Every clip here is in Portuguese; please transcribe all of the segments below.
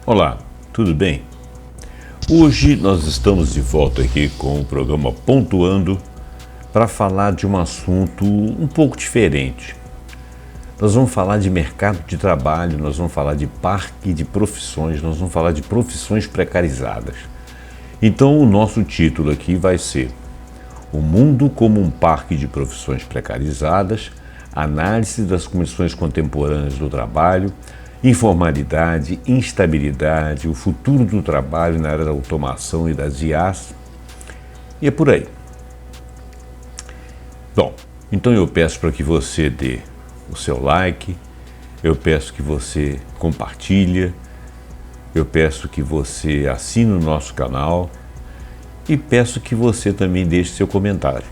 Olá, tudo bem? Hoje nós estamos de volta aqui com o programa Pontuando para falar de um assunto um pouco diferente. Nós vamos falar de mercado de trabalho, nós vamos falar de parque de profissões, nós vamos falar de profissões precarizadas. Então o nosso título aqui vai ser O Mundo como um Parque de Profissões Precarizadas, análise das condições contemporâneas do trabalho, informalidade, instabilidade, o futuro do trabalho na área da automação e das IAs, e é por aí. Bom, então eu peço para que você dê o seu like, eu peço que você compartilhe, eu peço que você assine o nosso canal e peço que você também deixe seu comentário.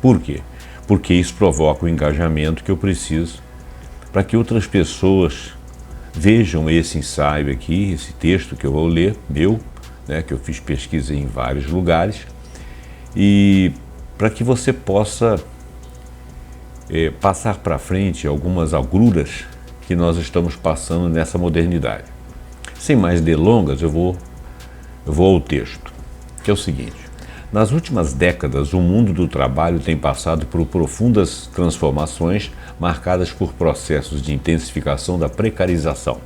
Por quê? Porque isso provoca o engajamento que eu preciso para que outras pessoas vejam esse ensaio aqui, esse texto que eu vou ler, que eu fiz pesquisa em vários lugares, e para que você possa passar para frente algumas agruras que nós estamos passando nessa modernidade. Sem mais delongas, eu vou ao texto, que é o seguinte: nas últimas décadas, o mundo do trabalho tem passado por profundas transformações marcadas por processos de intensificação da precarização.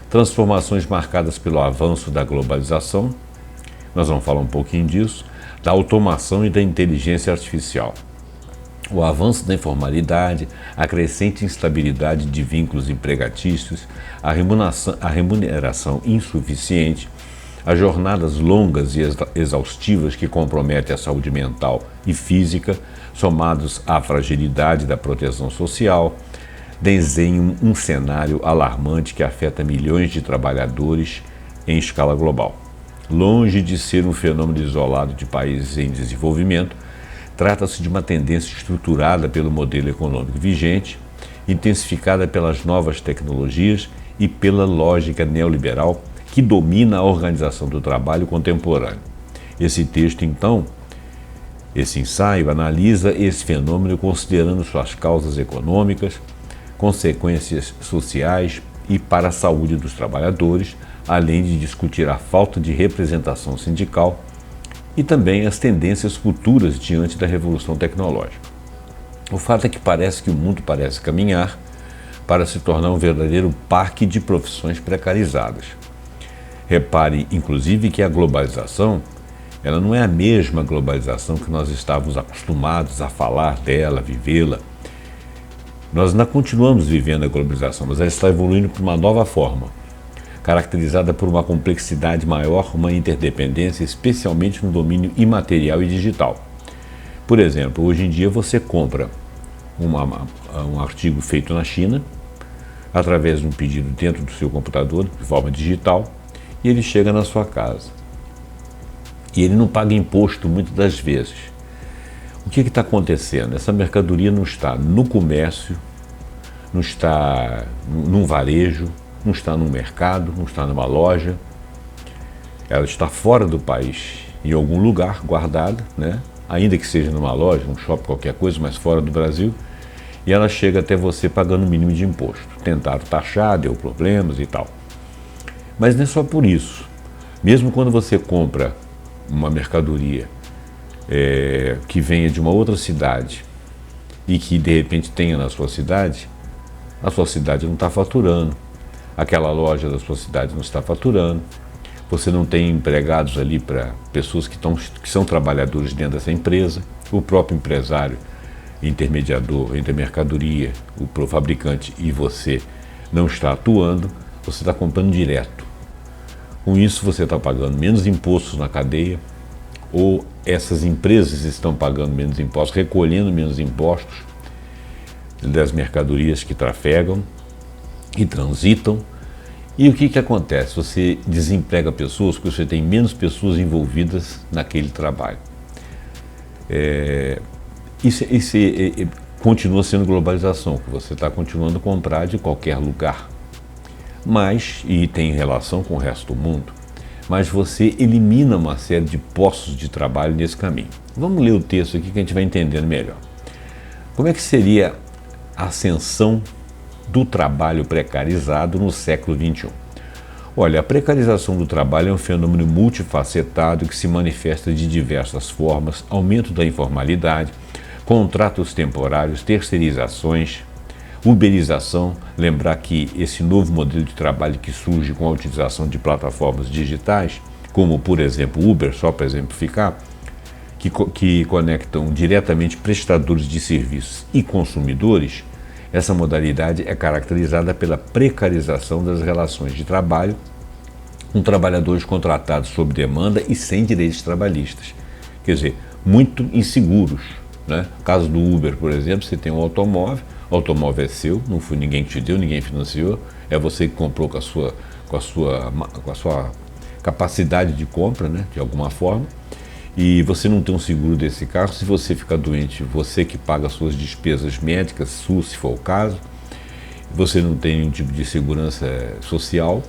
Transformações marcadas pelo avanço da globalização, nós vamos falar um pouquinho disso, da automação e da inteligência artificial. O avanço da informalidade, a crescente instabilidade de vínculos empregatícios, a remuneração insuficiente, as jornadas longas e exaustivas que comprometem a saúde mental e física, somados à fragilidade da proteção social, desenham um cenário alarmante que afeta milhões de trabalhadores em escala global. Longe de ser um fenômeno isolado de países em desenvolvimento, trata-se de uma tendência estruturada pelo modelo econômico vigente, intensificada pelas novas tecnologias e pela lógica neoliberal que domina a organização do trabalho contemporâneo. Esse texto, então, esse ensaio analisa esse fenômeno considerando suas causas econômicas, consequências sociais e para a saúde dos trabalhadores, além de discutir a falta de representação sindical e também as tendências futuras diante da revolução tecnológica. O fato é que parece que o mundo parece caminhar para se tornar um verdadeiro parque de profissões precarizadas. Repare, inclusive, que a globalização, ela não é a mesma globalização que nós estávamos acostumados a falar dela, vivê-la. Nós ainda continuamos vivendo a globalização, mas ela está evoluindo para uma nova forma, caracterizada por uma complexidade maior, uma interdependência, especialmente no domínio imaterial e digital. Por exemplo, hoje em dia você compra um artigo feito na China, através de um pedido dentro do seu computador, de forma digital, e ele chega na sua casa. E ele não paga imposto muitas das vezes. O que está acontecendo? Essa mercadoria não está no comércio, não está num varejo, não está num mercado, não está numa loja. Ela está fora do país, em algum lugar, guardada, ainda que seja numa loja, num shopping, qualquer coisa, mas fora do Brasil, e ela chega até você pagando o mínimo de imposto. Tentaram taxar, deu problemas e tal. Mas não é só por isso. Mesmo quando você compra uma mercadoria que venha de uma outra cidade e que de repente tenha na sua cidade, a sua cidade não está faturando, aquela loja da sua cidade não está faturando, você não tem empregados ali para pessoas que são trabalhadores dentro dessa empresa, o próprio empresário, intermediador entre a mercadoria, o fabricante e você não está atuando, você está comprando direto. Com isso você está pagando menos impostos na cadeia, ou essas empresas estão pagando menos impostos, recolhendo menos impostos das mercadorias que trafegam e transitam. E o que acontece? Você desemprega pessoas porque você tem menos pessoas envolvidas naquele trabalho. Isso continua sendo globalização, que você está continuando a comprar de qualquer lugar. E tem relação com o resto do mundo, mas você elimina uma série de postos de trabalho nesse caminho. Vamos ler o texto aqui que a gente vai entendendo melhor. Como é que seria a ascensão do trabalho precarizado no século XXI? Olha, a precarização do trabalho é um fenômeno multifacetado que se manifesta de diversas formas: aumento da informalidade, contratos temporários, terceirizações, uberização. Lembrar que esse novo modelo de trabalho que surge com a utilização de plataformas digitais, como por exemplo Uber, só para exemplificar, que conectam diretamente prestadores de serviços e consumidores. Essa modalidade é caracterizada pela precarização das relações de trabalho, com trabalhadores contratados sob demanda e sem direitos trabalhistas. Quer dizer, muito inseguros, né? No caso do Uber, por exemplo, você tem um automóvel, o automóvel é seu, não foi ninguém que te deu, ninguém financiou, é você que comprou com a sua capacidade de compra, né? De alguma forma. E você não tem um seguro desse carro. Se você ficar doente, você que paga as suas despesas médicas, SUS, se for o caso. Você não tem nenhum tipo de segurança social,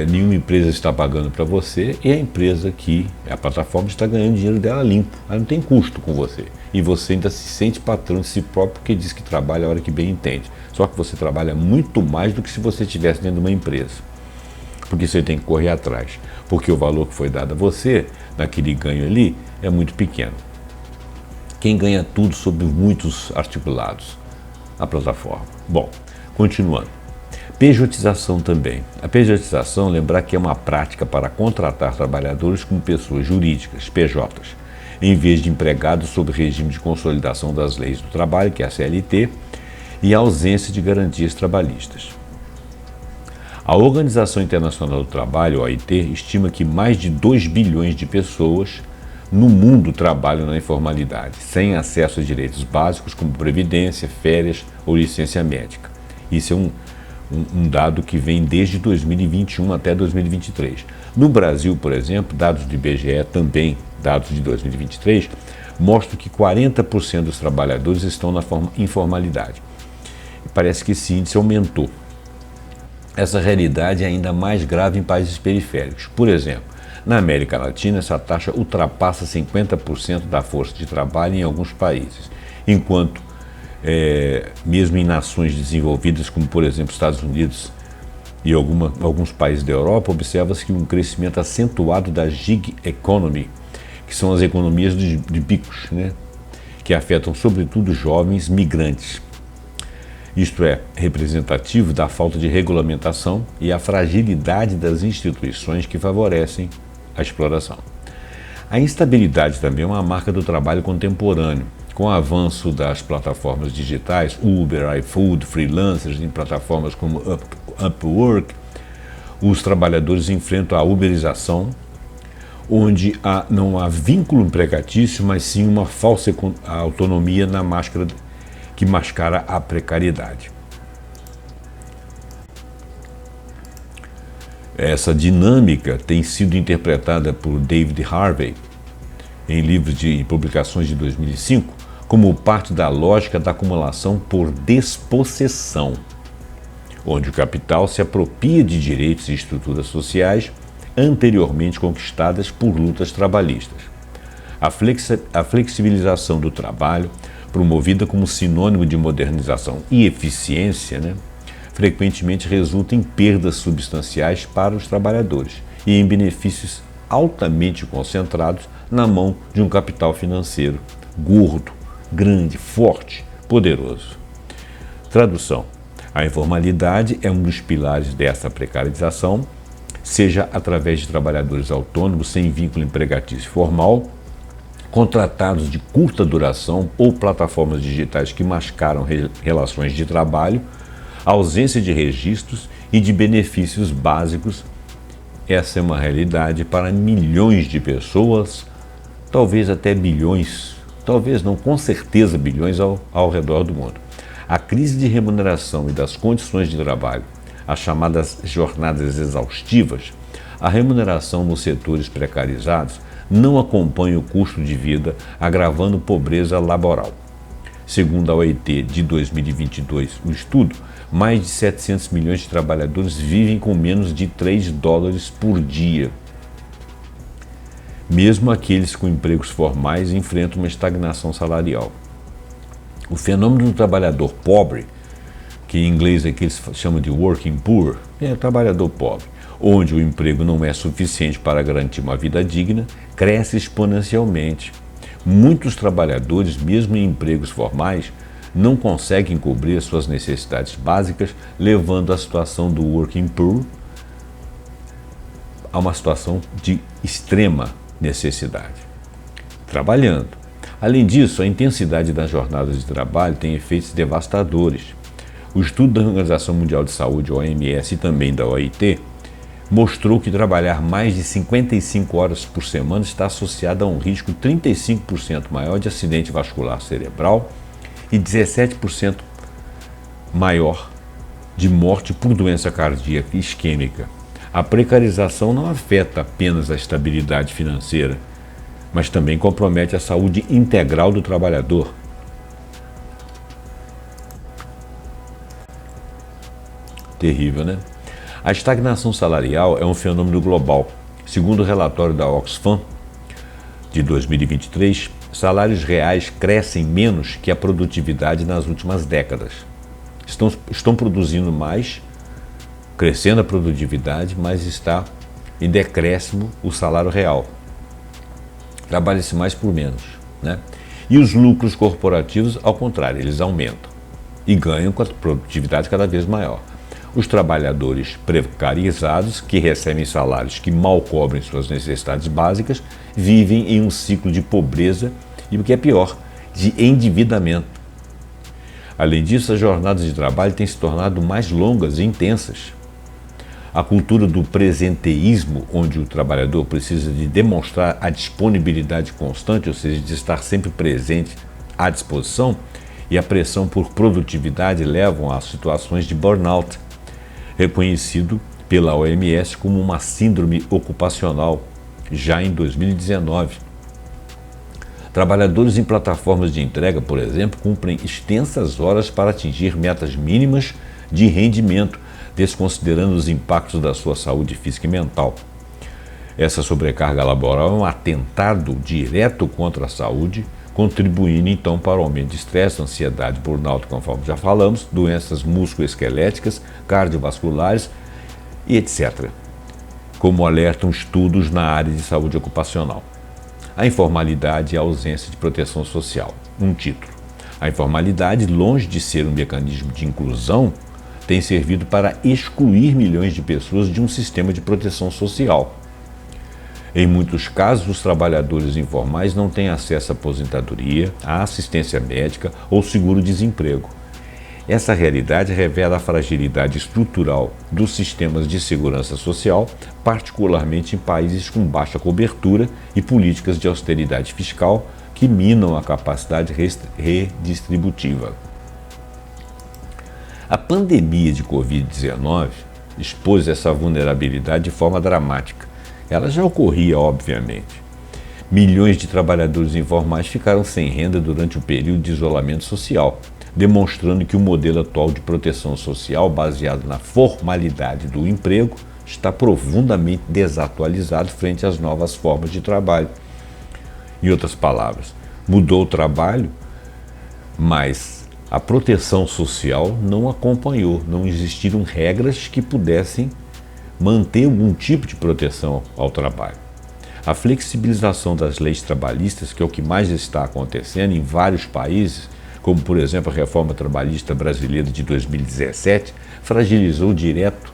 nenhuma empresa está pagando para você, e a plataforma está ganhando dinheiro dela limpo, ela não tem custo com você. E você ainda se sente patrão de si próprio, porque diz que trabalha a hora que bem entende. Só que você trabalha muito mais do que se você estivesse dentro de uma empresa. Porque você tem que correr atrás, porque o valor que foi dado a você, naquele ganho ali, é muito pequeno. Quem ganha tudo sob muitos articulados? A plataforma. Bom, continuando. Pejotização também. A pejotização, lembrar que é uma prática para contratar trabalhadores como pessoas jurídicas, PJs, em vez de empregados sob regime de consolidação das leis do trabalho, que é a CLT, e a ausência de garantias trabalhistas. A Organização Internacional do Trabalho, OIT, estima que mais de 2 bilhões de pessoas no mundo trabalham na informalidade, sem acesso a direitos básicos como previdência, férias ou licença médica. Isso é um dado que vem desde 2021 até 2023. No Brasil, por exemplo, dados do IBGE, também dados de 2023, mostram que 40% dos trabalhadores estão na informalidade. E parece que esse índice aumentou. Essa realidade é ainda mais grave em países periféricos. Por exemplo, na América Latina, essa taxa ultrapassa 50% da força de trabalho em alguns países, enquanto, mesmo em nações desenvolvidas, como por exemplo Estados Unidos e alguns países da Europa, observa-se que um crescimento acentuado da gig economy, que são as economias de bicos, né, que afetam sobretudo jovens migrantes. Isto é representativo da falta de regulamentação e a fragilidade das instituições que favorecem a exploração. A instabilidade também é uma marca do trabalho contemporâneo. Com o avanço das plataformas digitais, Uber, iFood, freelancers em plataformas como Upwork, os trabalhadores enfrentam a uberização, onde não há vínculo empregatício, mas sim uma falsa autonomia na máscara que mascara a precariedade. Essa dinâmica tem sido interpretada por David Harvey, em livros de publicações de 2005, como parte da lógica da acumulação por despossessão, onde o capital se apropria de direitos e estruturas sociais anteriormente conquistadas por lutas trabalhistas. A flexibilização do trabalho, promovida como sinônimo de modernização e eficiência, né, frequentemente resulta em perdas substanciais para os trabalhadores e em benefícios altamente concentrados na mão de um capital financeiro gordo, grande, forte, poderoso. Tradução: a informalidade é um dos pilares dessa precarização, seja através de trabalhadores autônomos sem vínculo empregatício formal, contratados de curta duração ou plataformas digitais que mascaram relações de trabalho, ausência de registros e de benefícios básicos. Essa é uma realidade para milhões de pessoas, talvez até bilhões, talvez não, com certeza bilhões ao redor do mundo. A crise de remuneração e das condições de trabalho, as chamadas jornadas exaustivas, a remuneração nos setores precarizados não acompanha o custo de vida, agravando pobreza laboral. Segundo a OIT de 2022, o estudo, mais de 700 milhões de trabalhadores vivem com menos de $3 por dia. Mesmo aqueles com empregos formais enfrentam uma estagnação salarial. O fenômeno do trabalhador pobre, que em inglês aqui eles chamam de working poor, é trabalhador pobre, onde o emprego não é suficiente para garantir uma vida digna, cresce exponencialmente. Muitos trabalhadores, mesmo em empregos formais, não conseguem cobrir suas necessidades básicas, levando a situação do working poor a uma situação de extrema necessidade. Trabalhando. Além disso, a intensidade das jornadas de trabalho tem efeitos devastadores. O estudo da Organização Mundial de Saúde, OMS, e também da OIT, mostrou que trabalhar mais de 55 horas por semana está associado a um risco 35% maior de acidente vascular cerebral e 17% maior de morte por doença cardíaca e isquêmica. A precarização não afeta apenas a estabilidade financeira, mas também compromete a saúde integral do trabalhador. Terrível, né? A estagnação salarial é um fenômeno global. Segundo o relatório da Oxfam de 2023, salários reais crescem menos que a produtividade nas últimas décadas. Estão produzindo mais, crescendo a produtividade, mas está em decréscimo o salário real. Trabalha-se mais por menos, né? E os lucros corporativos, ao contrário, eles aumentam e ganham com a produtividade cada vez maior. Os trabalhadores precarizados, que recebem salários que mal cobrem suas necessidades básicas, vivem em um ciclo de pobreza e, o que é pior, de endividamento. Além disso, as jornadas de trabalho têm se tornado mais longas e intensas. A cultura do presenteísmo, onde o trabalhador precisa de demonstrar a disponibilidade constante, ou seja, de estar sempre presente à disposição, e a pressão por produtividade levam a situações de burnout, reconhecido pela OMS como uma síndrome ocupacional, já em 2019. Trabalhadores em plataformas de entrega, por exemplo, cumprem extensas horas para atingir metas mínimas de rendimento, desconsiderando os impactos da sua saúde física e mental. Essa sobrecarga laboral é um atentado direto contra a saúde, contribuindo então para o aumento de estresse, ansiedade, burnout, conforme já falamos, doenças musculoesqueléticas, cardiovasculares e etc., como alertam estudos na área de saúde ocupacional. A informalidade e a ausência de proteção social. Um título. A informalidade, longe de ser um mecanismo de inclusão, tem servido para excluir milhões de pessoas de um sistema de proteção social. Em muitos casos, os trabalhadores informais não têm acesso à aposentadoria, à assistência médica ou seguro-desemprego. Essa realidade revela a fragilidade estrutural dos sistemas de segurança social, particularmente em países com baixa cobertura e políticas de austeridade fiscal que minam a capacidade redistributiva. A pandemia de Covid-19 expôs essa vulnerabilidade de forma dramática. Ela já ocorria, obviamente. Milhões de trabalhadores informais ficaram sem renda durante o período de isolamento social, demonstrando que o modelo atual de proteção social, baseado na formalidade do emprego, está profundamente desatualizado frente às novas formas de trabalho. Em outras palavras, mudou o trabalho, mas a proteção social não acompanhou, não existiram regras que pudessem manter algum tipo de proteção ao trabalho. A flexibilização das leis trabalhistas, que é o que mais está acontecendo em vários países, como por exemplo a reforma trabalhista brasileira de 2017, fragilizou direto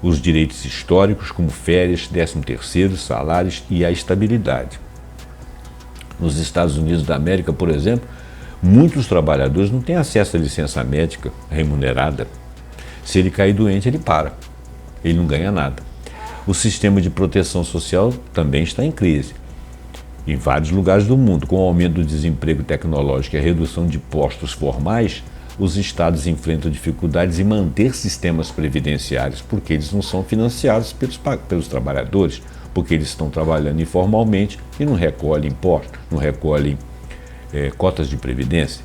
os direitos históricos como férias, 13º, salários e a estabilidade. Nos Estados Unidos da América, por exemplo, muitos trabalhadores não têm acesso à licença médica remunerada. Se ele cair doente, ele para. Ele não ganha nada. O sistema de proteção social também está em crise. Em vários lugares do mundo, com o aumento do desemprego tecnológico e a redução de postos formais, os estados enfrentam dificuldades em manter sistemas previdenciários, porque eles não são financiados pelos trabalhadores, porque eles estão trabalhando informalmente e não recolhem impostos, não recolhem cotas de previdência.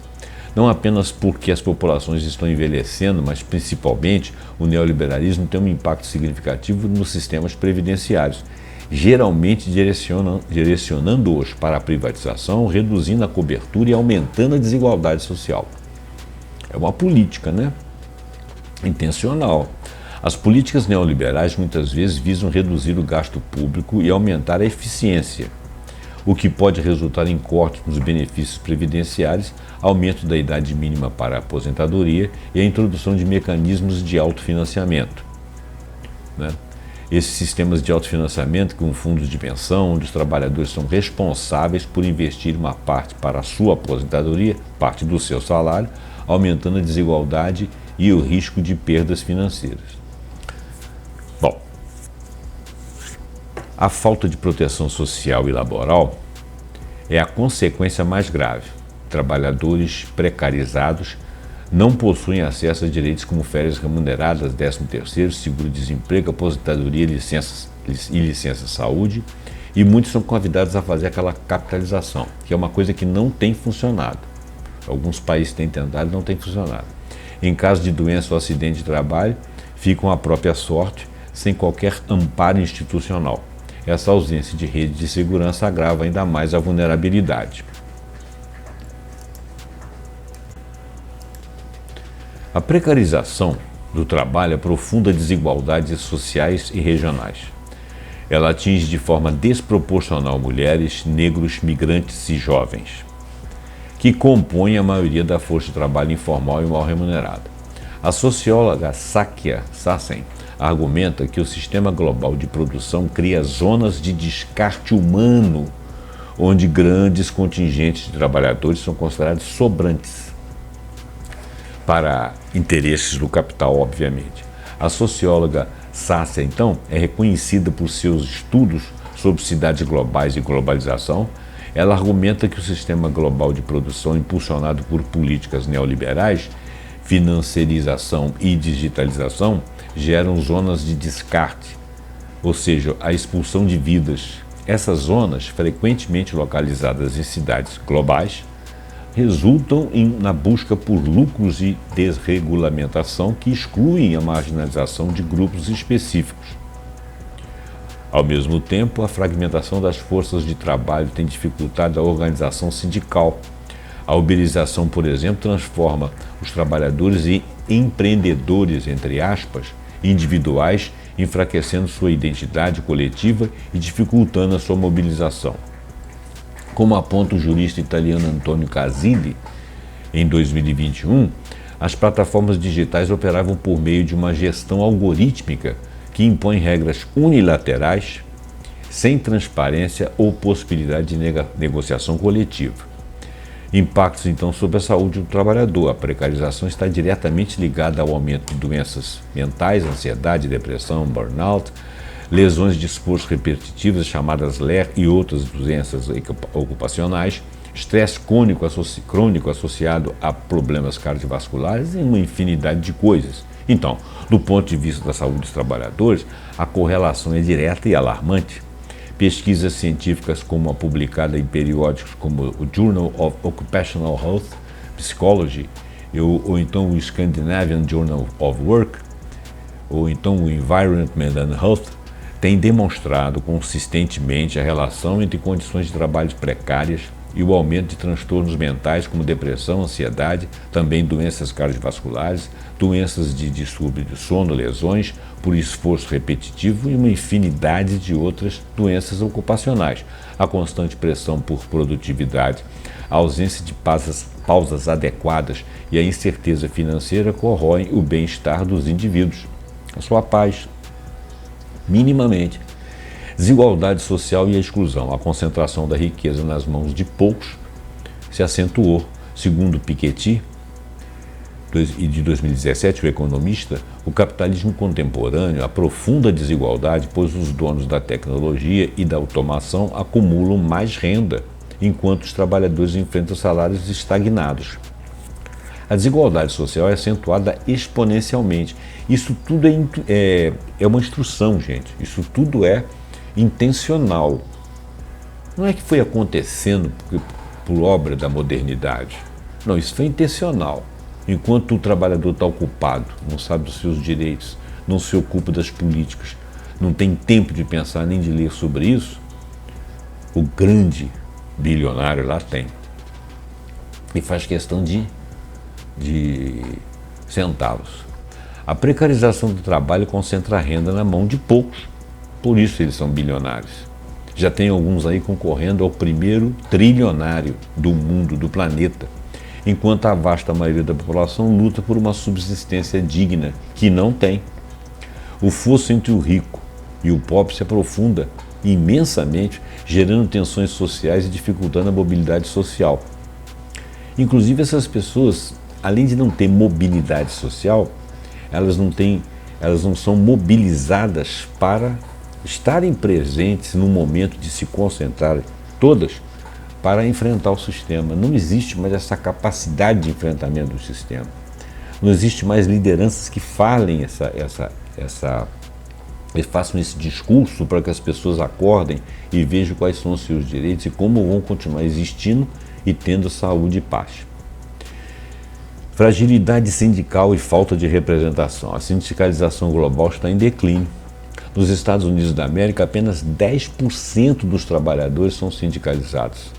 Não apenas porque as populações estão envelhecendo, mas principalmente o neoliberalismo tem um impacto significativo nos sistemas previdenciários, geralmente direcionando-os para a privatização, reduzindo a cobertura e aumentando a desigualdade social. É uma política, né? Intencional. As políticas neoliberais muitas vezes visam reduzir o gasto público e aumentar a eficiência, o que pode resultar em cortes nos benefícios previdenciários, aumento da idade mínima para a aposentadoria e a introdução de mecanismos de autofinanciamento, né? Esses sistemas de autofinanciamento, com fundos de pensão, onde os trabalhadores são responsáveis por investir uma parte para a sua aposentadoria, parte do seu salário, aumentando a desigualdade e o risco de perdas financeiras. Bom, a falta de proteção social e laboral é a consequência mais grave. Trabalhadores precarizados não possuem acesso a direitos como férias remuneradas, 13º, seguro-desemprego, aposentadoria e licença-saúde, e muitos são convidados a fazer aquela capitalização, que é uma coisa que não tem funcionado. Alguns países têm tentado e não tem funcionado. Em caso de doença ou acidente de trabalho, ficam à própria sorte, sem qualquer amparo institucional. Essa ausência de rede de segurança agrava ainda mais a vulnerabilidade. A precarização do trabalho aprofunda desigualdades sociais e regionais. Ela atinge de forma desproporcional mulheres, negros, migrantes e jovens, que compõem a maioria da força de trabalho informal e mal remunerada. A socióloga Saskia Sassen argumenta que o sistema global de produção cria zonas de descarte humano, onde grandes contingentes de trabalhadores são considerados sobrantes, para interesses do capital, obviamente. A socióloga Sassen, então, é reconhecida por seus estudos sobre cidades globais e globalização. Ela argumenta que o sistema global de produção, impulsionado por políticas neoliberais, financiarização e digitalização, geram zonas de descarte, ou seja, a expulsão de vidas. Essas zonas, frequentemente localizadas em cidades globais, resultam na busca por lucros e desregulamentação que excluem a marginalização de grupos específicos. Ao mesmo tempo, a fragmentação das forças de trabalho tem dificultado a organização sindical. A uberização, por exemplo, transforma os trabalhadores em empreendedores, entre aspas, individuais, enfraquecendo sua identidade coletiva e dificultando a sua mobilização. Como aponta o jurista italiano Antonio Casilli, em 2021, as plataformas digitais operavam por meio de uma gestão algorítmica que impõe regras unilaterais, sem transparência ou possibilidade de negociação coletiva. Impactos, então, sobre a saúde do trabalhador. A precarização está diretamente ligada ao aumento de doenças mentais, ansiedade, depressão, burnout, lesões de esforço repetitivas, chamadas LER, e outras doenças ocupacionais, estresse crônico associado a problemas cardiovasculares e uma infinidade de coisas. Então, do ponto de vista da saúde dos trabalhadores, a correlação é direta e alarmante. Pesquisas científicas como a publicada em periódicos como o Journal of Occupational Health Psychology ou então o Scandinavian Journal of Work ou então o Environment and Health têm demonstrado consistentemente a relação entre condições de trabalho precárias e o aumento de transtornos mentais como depressão, ansiedade, também doenças cardiovasculares, doenças de distúrbio de sono, lesões por esforço repetitivo e uma infinidade de outras doenças ocupacionais. A constante pressão por produtividade, a ausência de pausas adequadas e a incerteza financeira corroem o bem-estar dos indivíduos, a sua paz, minimamente. Desigualdade social e a exclusão. A concentração da riqueza nas mãos de poucos se acentuou. Segundo Piketty, de 2017, o economista, o capitalismo contemporâneo aprofunda a desigualdade, pois os donos da tecnologia e da automação acumulam mais renda, enquanto os trabalhadores enfrentam salários estagnados. A desigualdade social é acentuada exponencialmente. Isso tudo é uma instrução, gente. Isso tudo é intencional. Não é que foi acontecendo por obra da modernidade. Não, isso foi intencional. Enquanto o trabalhador está ocupado, não sabe dos seus direitos, não se ocupa das políticas, não tem tempo de pensar nem de ler sobre isso, o grande bilionário lá tem. E faz questão de centavos. A precarização do trabalho concentra a renda na mão de poucos, por isso eles são bilionários. Já tem alguns aí concorrendo ao primeiro trilionário do mundo, do planeta, enquanto a vasta maioria da população luta por uma subsistência digna, que não tem. O fosso entre o rico e o pobre se aprofunda imensamente, gerando tensões sociais e dificultando a mobilidade social. Inclusive, essas pessoas, além de não ter mobilidade social, elas não são mobilizadas para estarem presentes no momento de se concentrar todas para enfrentar o sistema. Não existe mais essa capacidade de enfrentamento do sistema. Não existe mais lideranças que falem façam esse discurso para que as pessoas acordem e vejam quais são os seus direitos e como vão continuar existindo e tendo saúde e paz. Fragilidade sindical e falta de representação. A sindicalização global está em declínio. Nos Estados Unidos da América, apenas 10% dos trabalhadores são sindicalizados.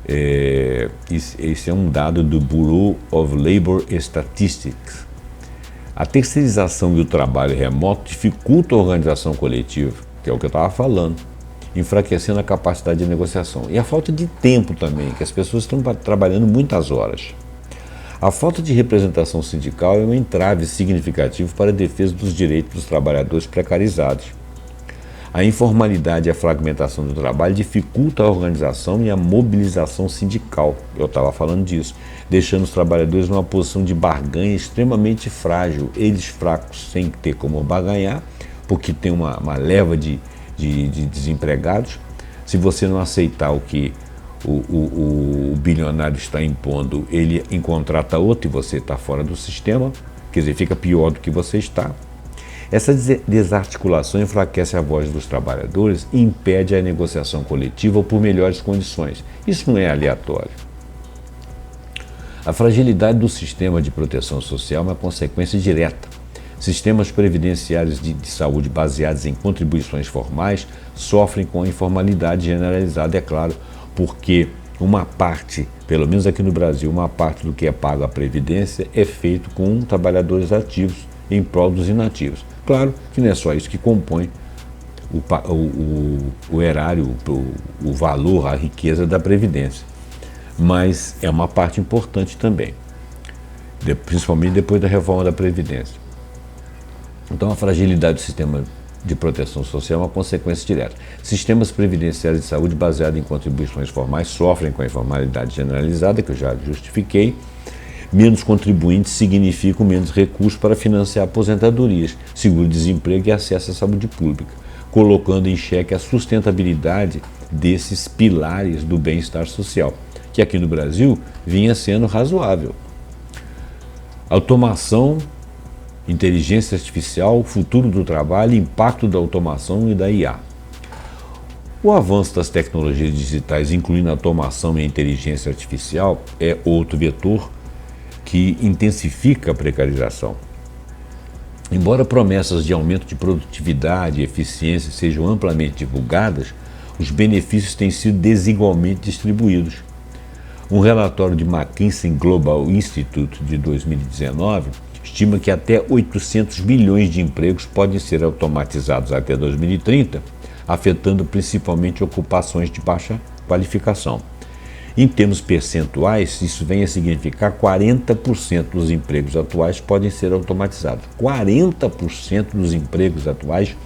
Esse é um dado do Bureau of Labor Statistics. A terceirização e o trabalho remoto dificultam a organização coletiva, que é o que eu estava falando, enfraquecendo a capacidade de negociação. E a falta de tempo também, que as pessoas estão trabalhando muitas horas. A falta de representação sindical é um entrave significativo para a defesa dos direitos dos trabalhadores precarizados. A informalidade e a fragmentação do trabalho dificultam a organização e a mobilização sindical. Eu estava falando disso, deixando os trabalhadores numa posição de barganha extremamente frágil, eles fracos sem ter como barganhar, porque tem uma leva de desempregados. Se você não aceitar o que o bilionário está impondo, ele contrata outro e você está fora do sistema, quer dizer, fica pior do que você está. Essa desarticulação enfraquece a voz dos trabalhadores e impede a negociação coletiva por melhores condições. Isso não é aleatório. A fragilidade do sistema de proteção social é uma consequência direta. Sistemas previdenciários de saúde baseados em contribuições formais sofrem com a informalidade generalizada, é claro, porque uma parte, pelo menos aqui no Brasil, uma parte do que é pago à Previdência é feito com trabalhadores ativos em prol dos inativos. Claro que não é só isso que compõe o erário, o valor, a riqueza da Previdência, mas é uma parte importante também, principalmente depois da reforma da Previdência. Então, a fragilidade do sistema de proteção social é uma consequência direta. Sistemas previdenciários de saúde baseados em contribuições formais sofrem com a informalidade generalizada, que eu já justifiquei. Menos contribuintes significam menos recursos para financiar aposentadorias, seguro-desemprego e acesso à saúde pública, colocando em xeque a sustentabilidade desses pilares do bem-estar social, que aqui no Brasil vinha sendo razoável. Automação, inteligência artificial, futuro do trabalho, impacto da automação e da IA. O avanço das tecnologias digitais, incluindo a automação e a inteligência artificial, é outro vetor que intensifica a precarização. Embora promessas de aumento de produtividade e eficiência sejam amplamente divulgadas, os benefícios têm sido desigualmente distribuídos. Um relatório de McKinsey Global Institute de 2019 estima que até 800 milhões de empregos podem ser automatizados até 2030, afetando principalmente ocupações de baixa qualificação. Em termos percentuais, isso vem a significar 40% dos empregos atuais podem ser automatizados. 40% dos empregos atuais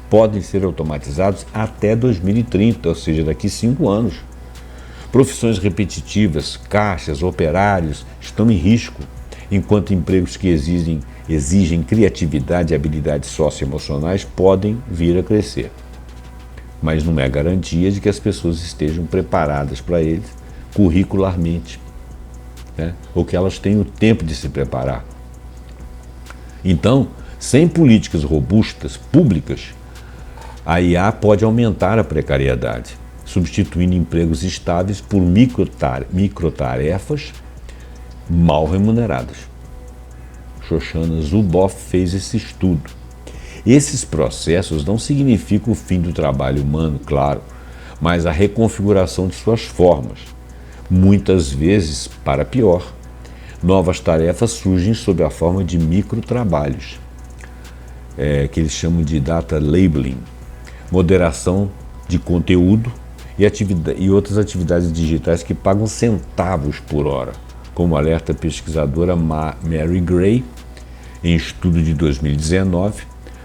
podem ser automatizados até 2030, ou seja, daqui 5 anos. Profissões repetitivas, caixas, operários estão em risco, enquanto empregos que exigem criatividade e habilidades socioemocionais podem vir a crescer. Mas não é garantia de que as pessoas estejam preparadas para eles curricularmente, né? Ou que elas tenham o tempo de se preparar. Então, sem políticas robustas, públicas, a IA pode aumentar a precariedade, substituindo empregos estáveis por microtarefas mal remuneradas. Shoshana Zuboff fez esse estudo. Esses processos não significam o fim do trabalho humano, claro, mas a reconfiguração de suas formas, muitas vezes para pior. Novas tarefas surgem sob a forma de microtrabalhos, que eles chamam de data labeling, moderação de conteúdo e outras atividades digitais que pagam centavos por hora, como alerta a pesquisadora Mary Gray, em estudo de 2019,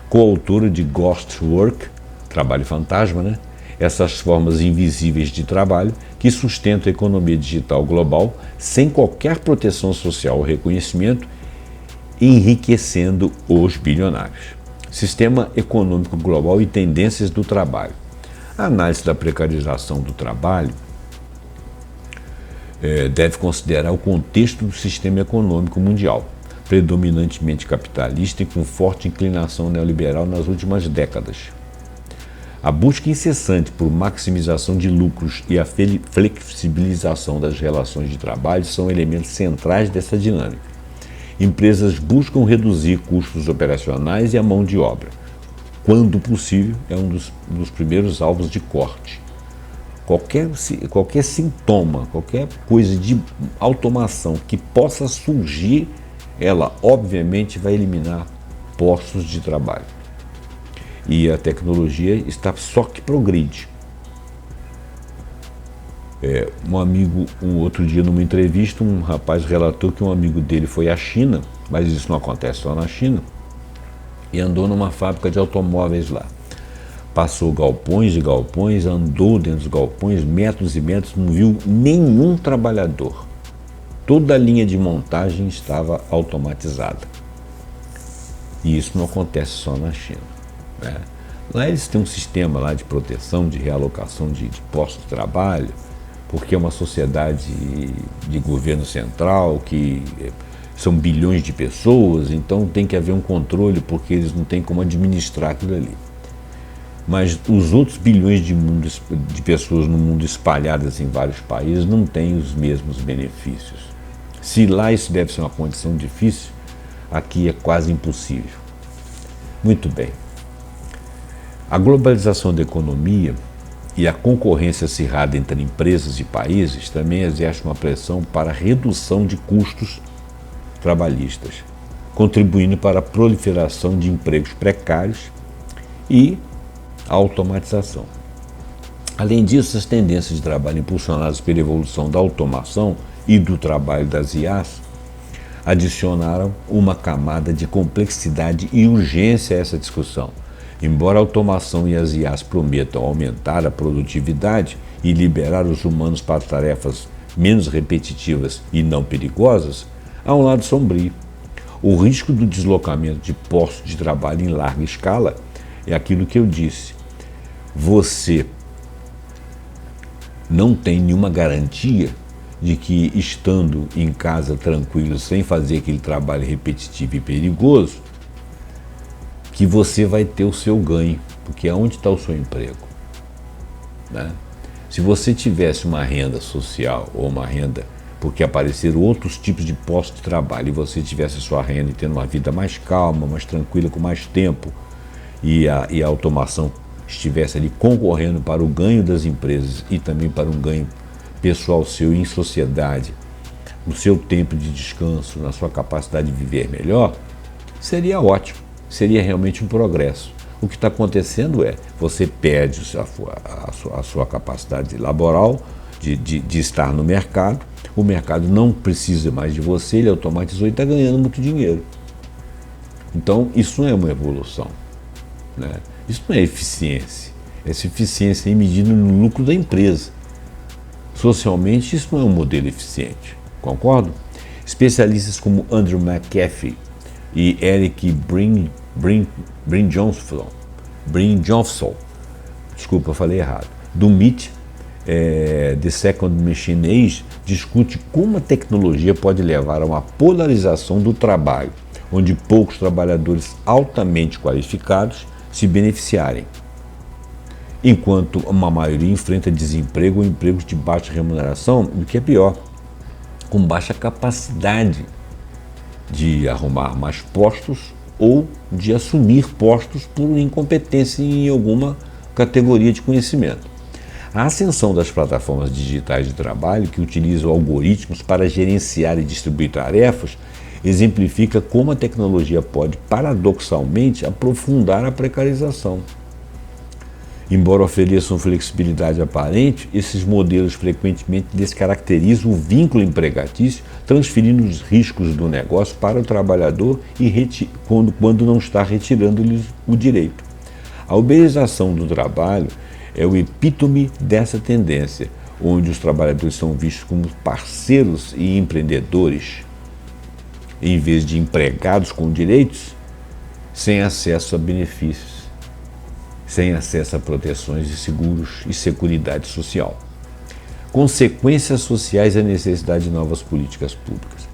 coautora de Ghost Work, trabalho fantasma, né? Essas formas invisíveis de trabalho que sustentam a economia digital global sem qualquer proteção social ou reconhecimento, enriquecendo os bilionários. Sistema econômico global e tendências do trabalho. A análise da precarização do trabalho deve considerar o contexto do sistema econômico mundial, predominantemente capitalista e com forte inclinação neoliberal nas últimas décadas. A busca incessante por maximização de lucros e a flexibilização das relações de trabalho são elementos centrais dessa dinâmica. Empresas buscam reduzir custos operacionais e a mão de obra. Quando possível, é um dos primeiros alvos de corte. Qualquer sintoma, qualquer coisa de automação que possa surgir, ela obviamente vai eliminar postos de trabalho. E a tecnologia está só que progride. Outro dia numa entrevista, um rapaz relatou que um amigo dele foi à China, mas isso não acontece só na China, e andou numa fábrica de automóveis lá. Passou galpões e galpões, andou dentro dos galpões, metros e metros, não viu nenhum trabalhador. Toda a linha de montagem estava automatizada. E isso não acontece só na China, né? Lá eles têm um sistema lá de proteção, de realocação de postos de trabalho, porque é uma sociedade de governo central, que são bilhões de pessoas, então tem que haver um controle, porque eles não têm como administrar aquilo ali. Mas os outros bilhões de pessoas no mundo espalhadas em vários países não têm os mesmos benefícios. Se lá isso deve ser uma condição difícil, aqui é quase impossível. Muito bem. A globalização da economia e a concorrência acirrada entre empresas e países também exerce uma pressão para a redução de custos trabalhistas, contribuindo para a proliferação de empregos precários e a automatização. Além disso, as tendências de trabalho impulsionadas pela evolução da automação e do trabalho das IAs adicionaram uma camada de complexidade e urgência a essa discussão. Embora a automação e as IAs prometam aumentar a produtividade e liberar os humanos para tarefas menos repetitivas e não perigosas, há um lado sombrio. O risco do deslocamento de postos de trabalho em larga escala é aquilo que eu disse. Você não tem nenhuma garantia de que, estando em casa tranquilo, sem fazer aquele trabalho repetitivo e perigoso, que você vai ter o seu ganho, porque é onde está o seu emprego, né? Se você tivesse uma renda social ou uma renda, porque apareceram outros tipos de postos de trabalho, e você tivesse a sua renda e tendo uma vida mais calma, mais tranquila, com mais tempo, e a automação estivesse ali concorrendo para o ganho das empresas e também para um ganho pessoal seu em sociedade, no seu tempo de descanso, na sua capacidade de viver melhor, seria ótimo. Seria realmente um progresso. O que está acontecendo é, você perde a sua capacidade laboral de estar no mercado, o mercado não precisa mais de você, ele automatizou e está ganhando muito dinheiro. Então, isso não é uma evolução, né? Isso não é eficiência. Essa eficiência é medida no lucro da empresa. Socialmente, isso não é um modelo eficiente, concordo? Especialistas como Andrew McAfee e Eric Brynjolfsson, desculpa, eu falei errado, do MIT, The Second Machine Age, discute como a tecnologia pode levar a uma polarização do trabalho, onde poucos trabalhadores altamente qualificados se beneficiarem, enquanto uma maioria enfrenta desemprego ou empregos de baixa remuneração, o que é pior, com baixa capacidade de arrumar mais postos ou de assumir postos por incompetência em alguma categoria de conhecimento. A ascensão das plataformas digitais de trabalho, que utilizam algoritmos para gerenciar e distribuir tarefas, exemplifica como a tecnologia pode, paradoxalmente, aprofundar a precarização. Embora ofereçam flexibilidade aparente, esses modelos frequentemente descaracterizam o vínculo empregatício, transferindo os riscos do negócio para o trabalhador e quando não está retirando-lhes o direito. A uberização do trabalho é o epítome dessa tendência, onde os trabalhadores são vistos como parceiros e empreendedores, em vez de empregados com direitos, sem acesso a benefícios, sem acesso a proteções e seguros e seguridade social. Consequências sociais e a necessidade de novas políticas públicas.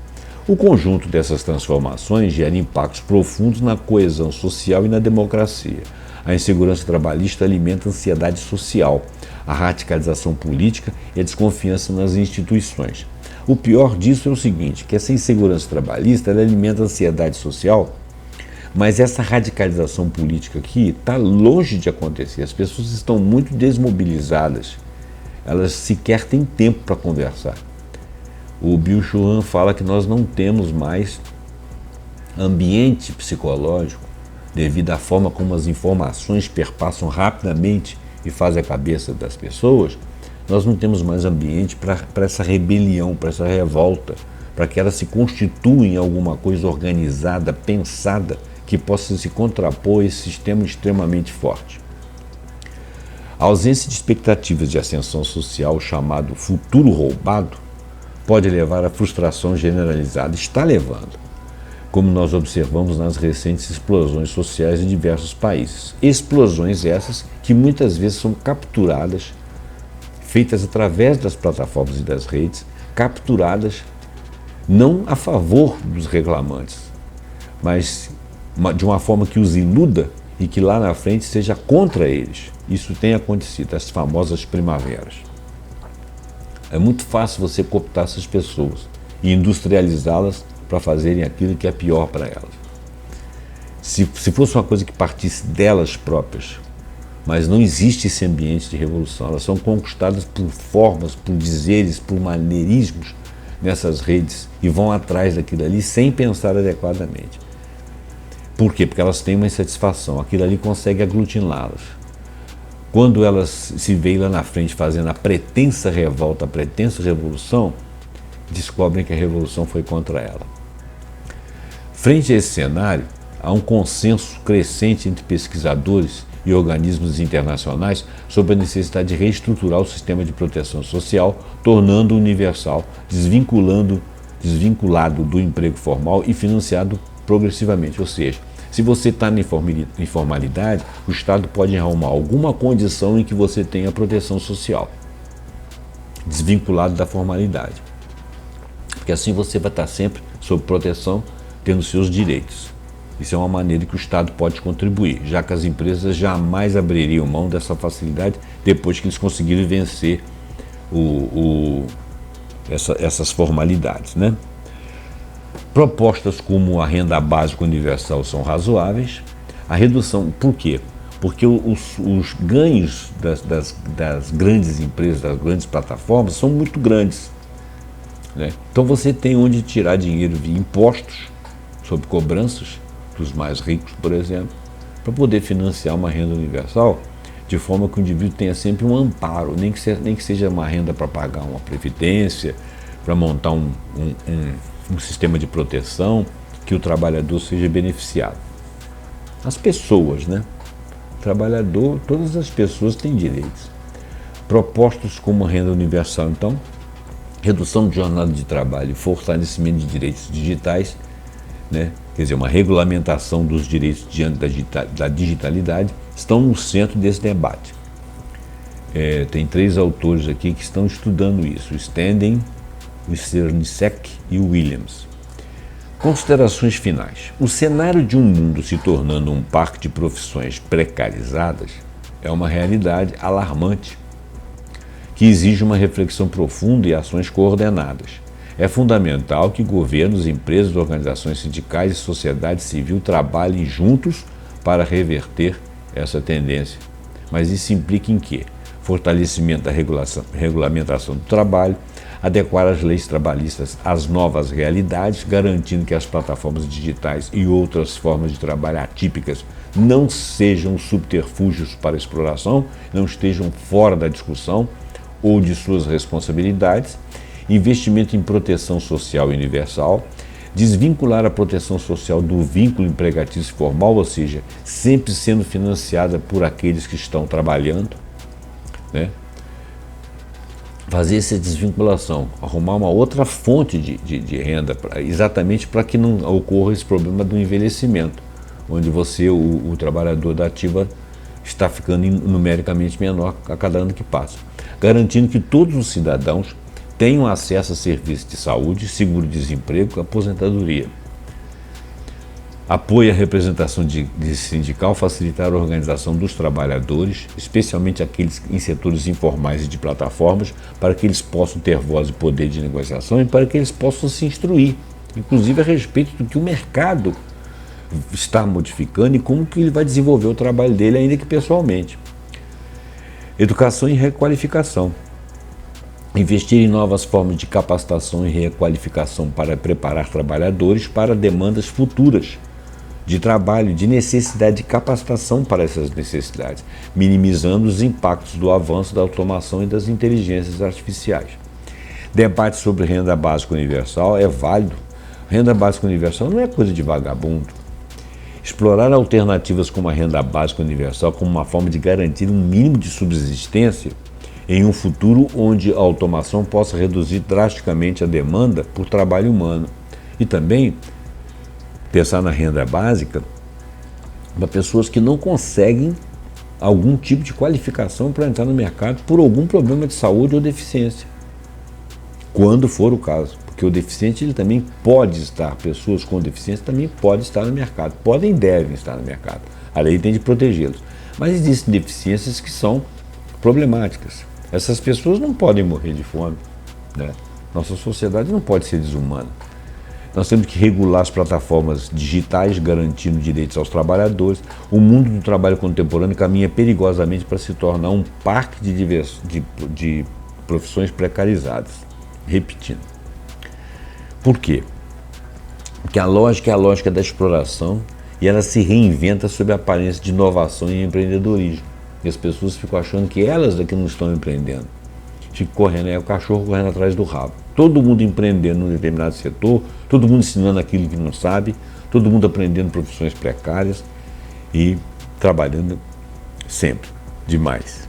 O conjunto dessas transformações gera impactos profundos na coesão social e na democracia. A insegurança trabalhista alimenta a ansiedade social, a radicalização política e a desconfiança nas instituições. O pior disso é o seguinte, que essa insegurança trabalhista ela alimenta a ansiedade social, mas essa radicalização política aqui está longe de acontecer. As pessoas estão muito desmobilizadas, elas sequer têm tempo para conversar. O Byung-Chul Han fala que nós não temos mais ambiente psicológico devido à forma como as informações perpassam rapidamente e fazem a cabeça das pessoas. Nós não temos mais ambiente para essa rebelião, para essa revolta, para que ela se constitua em alguma coisa organizada, pensada, que possa se contrapor a esse sistema extremamente forte. A ausência de expectativas de ascensão social, chamado futuro roubado, pode levar à frustração generalizada, está levando, como nós observamos nas recentes explosões sociais em diversos países. Explosões essas que muitas vezes são capturadas, feitas através das plataformas e das redes, capturadas não a favor dos reclamantes, mas de uma forma que os iluda e que lá na frente seja contra eles. Isso tem acontecido, as famosas primaveras. É muito fácil você cooptar essas pessoas e industrializá-las para fazerem aquilo que é pior para elas. Se fosse uma coisa que partisse delas próprias, mas não existe esse ambiente de revolução, elas são conquistadas por formas, por dizeres, por maneirismos nessas redes e vão atrás daquilo ali sem pensar adequadamente. Por quê? Porque elas têm uma insatisfação, aquilo ali consegue aglutiná-las. Quando elas se veem lá na frente fazendo a pretensa revolta, a pretensa revolução, descobrem que a revolução foi contra ela. Frente a esse cenário, há um consenso crescente entre pesquisadores e organismos internacionais sobre a necessidade de reestruturar o sistema de proteção social, tornando-o universal, desvinculado do emprego formal e financiado progressivamente, ou seja, se você está na informalidade, o Estado pode arrumar alguma condição em que você tenha proteção social, desvinculado da formalidade. Porque assim você vai estar sempre sob proteção, tendo seus direitos. Isso é uma maneira que o Estado pode contribuir, já que as empresas jamais abririam mão dessa facilidade depois que eles conseguirem vencer essas formalidades, né? Propostas como a renda básica universal são razoáveis. A redução, por quê? Porque os ganhos das grandes empresas, das grandes plataformas, são muito grandes, né? Então você tem onde tirar dinheiro via impostos, sob cobranças dos mais ricos, por exemplo, para poder financiar uma renda universal, de forma que o indivíduo tenha sempre um amparo, nem que seja uma renda para pagar uma previdência, para montar um sistema de proteção, que o trabalhador seja beneficiado. As pessoas, né? O trabalhador, todas as pessoas têm direitos. Propostos como a renda universal, então, redução de jornada de trabalho e fortalecimento de direitos digitais, né? Quer dizer, uma regulamentação dos direitos diante da digitalidade, estão no centro desse debate. Tem 3 autores aqui que estão estudando isso, o Standen, o Cernisek e o Williams. Considerações finais. O cenário de um mundo se tornando um parque de profissões precarizadas é uma realidade alarmante que exige uma reflexão profunda e ações coordenadas. É fundamental que governos, empresas, organizações sindicais e sociedade civil trabalhem juntos para reverter essa tendência. Mas isso implica em quê? fortalecimento da regulamentação do trabalho, adequar as leis trabalhistas às novas realidades, garantindo que as plataformas digitais e outras formas de trabalho atípicas não sejam subterfúgios para exploração, não estejam fora da discussão ou de suas responsabilidades, investimento em proteção social universal, desvincular a proteção social do vínculo empregatício formal, ou seja, sempre sendo financiada por aqueles que estão trabalhando, né? Fazer essa desvinculação, arrumar uma outra fonte de renda, exatamente para que não ocorra esse problema do envelhecimento, onde você, o trabalhador da ativa, está ficando numericamente menor a cada ano que passa. Garantindo que todos os cidadãos tenham acesso a serviços de saúde, seguro-desemprego, aposentadoria. Apoio à representação sindical, facilitar a organização dos trabalhadores, especialmente aqueles em setores informais e de plataformas, para que eles possam ter voz e poder de negociação e para que eles possam se instruir, inclusive a respeito do que o mercado está modificando e como que ele vai desenvolver o trabalho dele, ainda que pessoalmente. Educação e requalificação. Investir em novas formas de capacitação e requalificação para preparar trabalhadores para demandas futuras de trabalho, de necessidade de capacitação para essas necessidades, minimizando os impactos do avanço da automação e das inteligências artificiais. Debate sobre renda básica universal é válido. Renda básica universal não é coisa de vagabundo. Explorar alternativas como a renda básica universal como uma forma de garantir um mínimo de subsistência em um futuro onde a automação possa reduzir drasticamente a demanda por trabalho humano. E também pensar na renda básica para pessoas que não conseguem algum tipo de qualificação para entrar no mercado por algum problema de saúde ou deficiência, quando for o caso. Porque o deficiente ele também pode estar, pessoas com deficiência também podem estar no mercado, podem e devem estar no mercado. A lei tem de protegê-los. Mas existem deficiências que são problemáticas. Essas pessoas não podem morrer de fome, né? Nossa sociedade não pode ser desumana. Nós temos que regular as plataformas digitais, garantindo direitos aos trabalhadores. O mundo do trabalho contemporâneo caminha perigosamente para se tornar um parque de profissões precarizadas. Repetindo. Por quê? Porque a lógica é a lógica da exploração e ela se reinventa sob a aparência de inovação e empreendedorismo. E as pessoas ficam achando que elas é que não estão empreendendo. Fica correndo, é o cachorro correndo atrás do rabo. Todo mundo empreendendo num determinado setor, todo mundo ensinando aquilo que não sabe, todo mundo aprendendo profissões precárias e trabalhando sempre demais.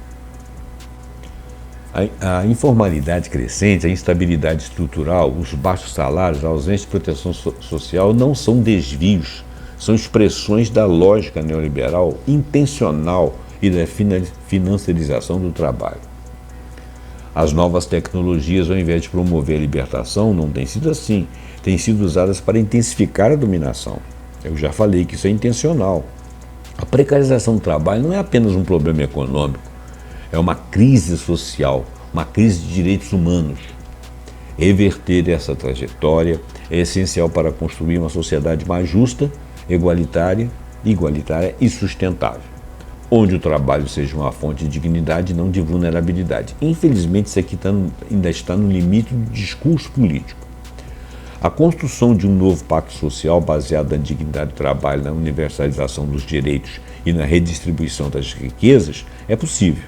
A informalidade crescente, a instabilidade estrutural, os baixos salários, a ausência de proteção social não são desvios, são expressões da lógica neoliberal intencional e da financiarização do trabalho. As novas tecnologias, ao invés de promover a libertação, não têm sido assim, têm sido usadas para intensificar a dominação. Eu já falei que isso é intencional. A precarização do trabalho não é apenas um problema econômico, é uma crise social, uma crise de direitos humanos. Reverter essa trajetória é essencial para construir uma sociedade mais justa, igualitária e sustentável, onde o trabalho seja uma fonte de dignidade e não de vulnerabilidade. Infelizmente, isso aqui ainda está no limite do discurso político. A construção de um novo pacto social baseado na dignidade do trabalho, na universalização dos direitos e na redistribuição das riquezas é possível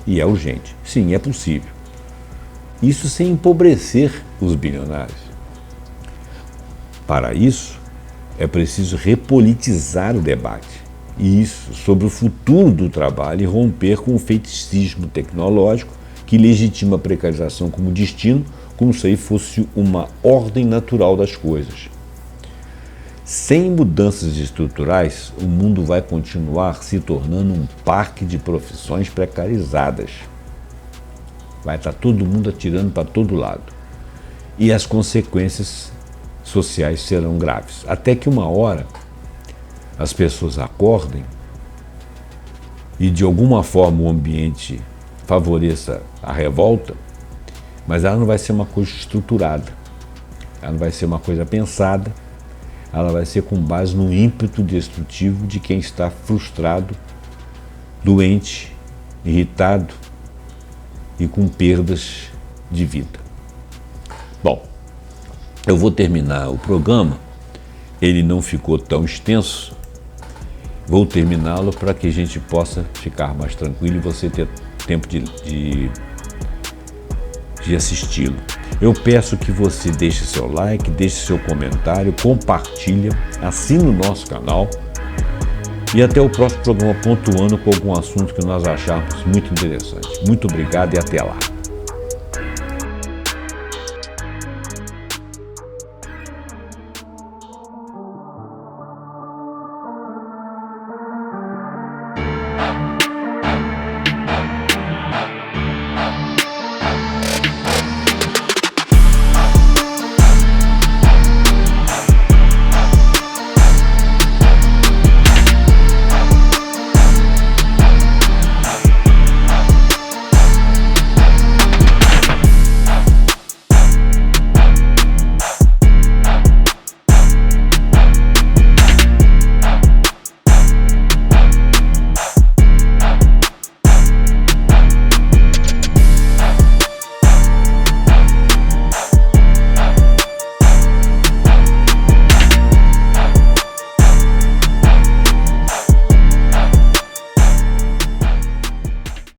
e é urgente. Sim, é possível. Isso sem empobrecer os bilionários. Para isso, é preciso repolitizar o debate. Isso, sobre o futuro do trabalho e romper com o feticismo tecnológico que legitima a precarização como destino, como se aí fosse uma ordem natural das coisas. Sem mudanças estruturais, o mundo vai continuar se tornando um parque de profissões precarizadas. Vai estar todo mundo atirando para todo lado. E as consequências sociais serão graves. Até que uma hora as pessoas acordem e de alguma forma o ambiente favoreça a revolta, mas ela não vai ser uma coisa estruturada, ela não vai ser uma coisa pensada, ela vai ser com base no ímpeto destrutivo de quem está frustrado, doente, irritado e com perdas de vida. Bom, eu vou terminar o programa, ele não ficou tão extenso, vou terminá-lo para que a gente possa ficar mais tranquilo e você ter tempo de assisti-lo. Eu peço que você deixe seu like, deixe seu comentário, compartilha, assine o nosso canal e até o próximo programa pontuando com algum assunto que nós acharmos muito interessante. Muito obrigado e até lá.